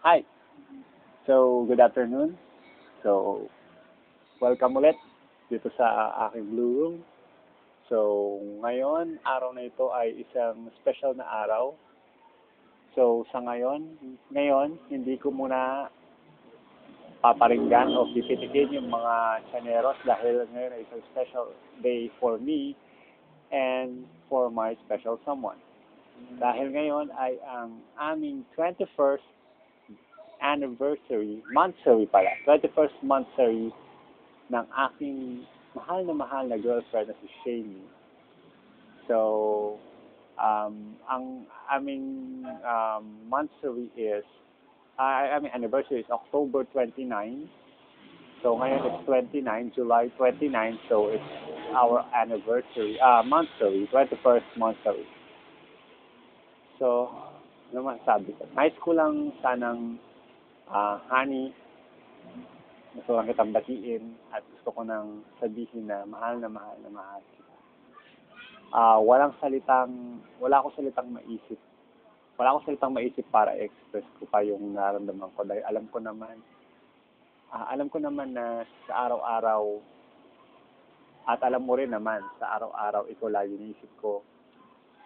Hi. So, good afternoon. So, welcome ulit dito sa aking Blue Room. So, ngayon, araw na ito ay isang special na araw. So, sa ngayon, hindi ko muna paparinggan o pipitikin yung mga chaneros dahil ngayon ay isang special day for me and for my special someone. Dahil ngayon ay ang aming 21st anniversary, monthsary pala, 21st monthsary ng aking mahal na girlfriend na si Shani. So, ang aming monthsary is, anniversary is October 29. So, ngayon it's 29, July 29. So, it's our anniversary, monthsary, 21st monthsary. So, ano masasabi ko? Nice ko lang sanang honey, gusto lang kitang batiin at gusto ko nang sabihin na mahal kita. Wala akong salitang maisip. Wala akong salitang maisip para express ko pa yung nararamdaman ko dahil alam ko naman na sa araw-araw at alam mo rin naman sa araw-araw ikaw lagi iniisip ko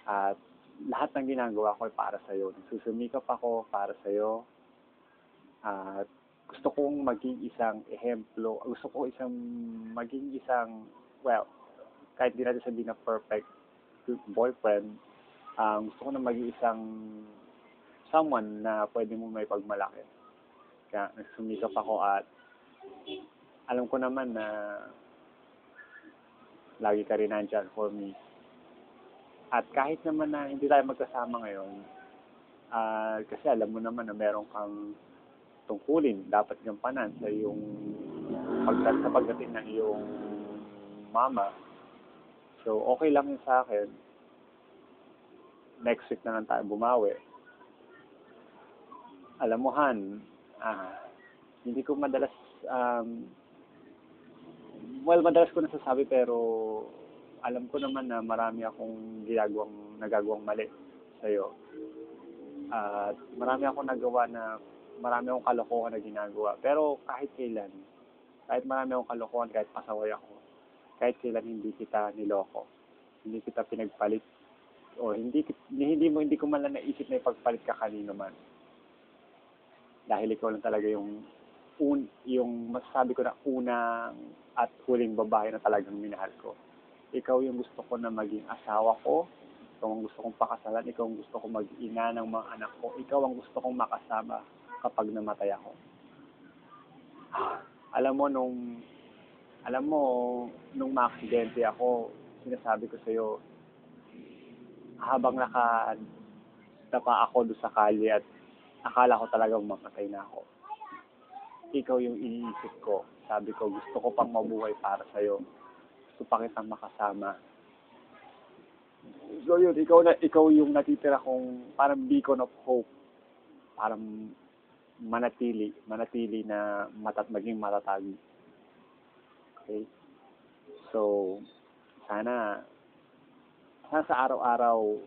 at lahat ng ginagawa ko ay para sa'yo. Nagsusumikap ako para sa'yo at gusto kong maging isang ehemplo. Gusto ko maging isang, well, kahit di natin sabihin na perfect boyfriend, gusto ko na maging isang someone na pwede mo may pagmalaki. Kaya nagsumikap ako at alam ko naman na lagi ka rin nandyan for me. At kahit naman na hindi tayo magkasama ngayon, kasi alam mo naman na meron kang tungkulin, dapat gampanan sa iyong pagdating ng iyong mama. So, okay lang yun sa akin. Next week na lang tayo bumawi. Alam mo, Han, hindi ko madalas, madalas ko nasasabi pero alam ko naman na marami akong nagagawang mali sa'yo. At marami akong kalokohan na ginagawa. Pero kahit marami akong kalokohan, kahit pasaway ako, kahit kailan hindi kita niloko, hindi kita pinagpalit, o hindi ko man lang naisip na ipagpalit ka kanino man. Dahil ikaw lang talaga yung masasabi ko na unang at huling babae na talagang minahal ko. Ikaw yung gusto ko na maging asawa ko, ikaw ang gusto kong pakasalan, ikaw ang gusto kong mag-ina ng mga anak ko, ikaw ang gusto kong makasama kapag namatay ako. Alam mo, nung ma-aksidente ako, sinasabi ko sa'yo, habang nakadapa ako doon sa kalye at akala ko talagang mamatay na ako. Ikaw yung iniisip ko. Sabi ko, gusto ko pang mabuhay para sa'yo. Gusto pa kitang makasama. So yun, ikaw yung natitira kong parang beacon of hope. Parang manatili na maging matatag. Okay? So, sana sa araw-araw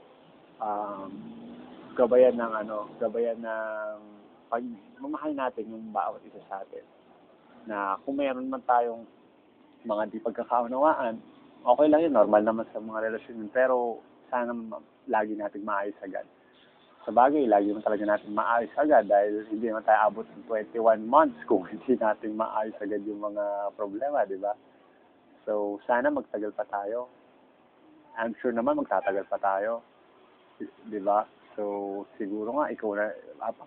gabayan ng pagmamahal natin yung bawat isa sa atin. Na kung mayroon man tayong mga di pagkakaunawaan, okay lang yun, normal naman sa mga relasyon yun, pero sana lagi natin maayos agad. Sa bagay, lagi naman talaga natin maayos agad dahil hindi naman tayo abot ng 21 months kung hindi natin maayos agad yung mga problema, di ba? So, sana magtagal pa tayo. I'm sure naman magtatagal pa tayo. Di ba? So, siguro nga, ikaw na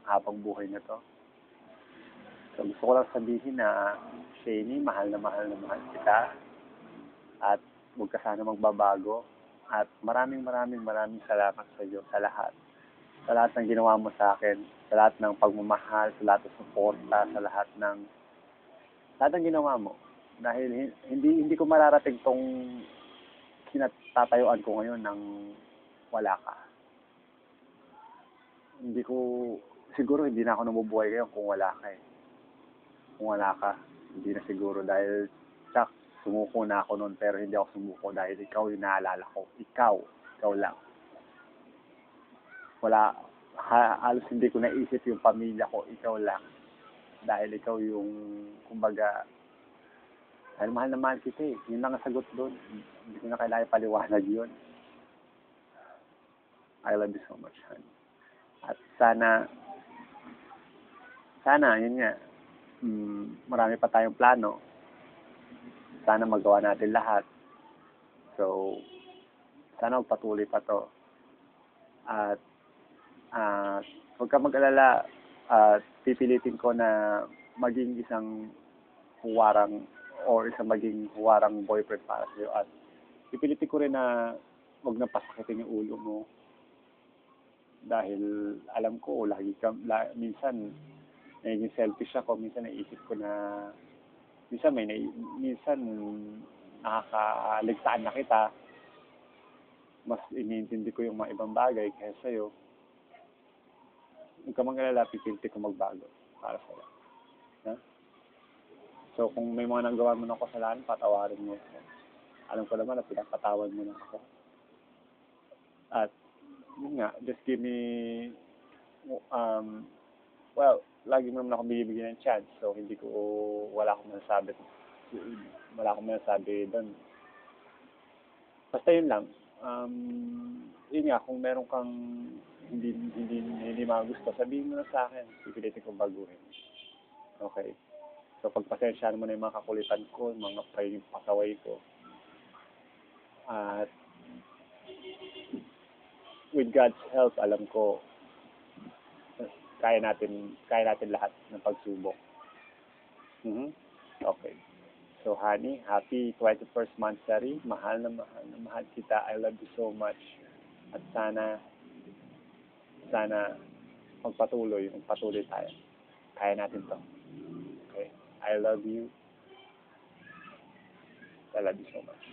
habang buhay na to. So, gusto ko lang sabihin na, Shani, mahal na mahal kita. At huwag ka sana magbabago. At maraming salamat sa iyo, sa lahat. Sa lahat ng ginawa mo sa akin, sa lahat ng pagmamahal, sa lahat ng suporta, sa lahat ng ginawa mo. Dahil hindi ko mararating tong kinatatayuan ko ngayon nang wala ka. Siguro hindi na ako nabubuhay ngayon kung wala ka eh. Kung wala ka, hindi na siguro dahil sumuko na ako noon pero hindi ako sumuko dahil ikaw yung naalala ko. Ikaw lang. halos hindi ko naisip yung pamilya ko, ikaw lang. Dahil ikaw yung, kumbaga, dahil mahal na mahal kita eh. Yun lang ang sagot doon. Hindi ko na kailangan paliwanag yun. I love you so much, honey. At sana, yun nga, marami pa tayong plano. Sana magawa natin lahat. So, sana magpatuloy pa to. At, huwag ka mag-alala, pipilitin ko na maging isang huwarang or isang maging huwarang boyfriend para sa'yo. At pipilitin ko rin na huwag na pasakitin yung ulo mo. Dahil alam ko, minsan, naging selfish ako. Minsan naisip ko na, minsan nakakaligtaan na kita. Mas iniintindi ko yung mga ibang bagay kaysa sa'yo. Huwag ka mag-alala, pipilitin ko magbago para sa'yo. Ha? So, kung may mga nagawa mo ng kasalanan, patawarin mo ako. Alam ko naman na pinapatawad mo na ako. At, yun nga, just give me, lagi mo naman ako bibigyan ng chance. So, wala akong masasabi doon. Basta yun lang. Yun nga, kung meron kang hindi magusto, sabihin mo na sa akin. Pipilitin kong baguhin. Okay. So, pagpasensyaan mo na yung mga kakulitan ko, yung mga pasaway ko. At, with God's help, alam ko, kaya natin lahat ng pagsubok. Okay. So, honey, happy 21st monthsary. Mahal na mahal kita. I love you so much. At sana magpatuloy tayo. Kaya natin to. Okay? I love you. I love you so much.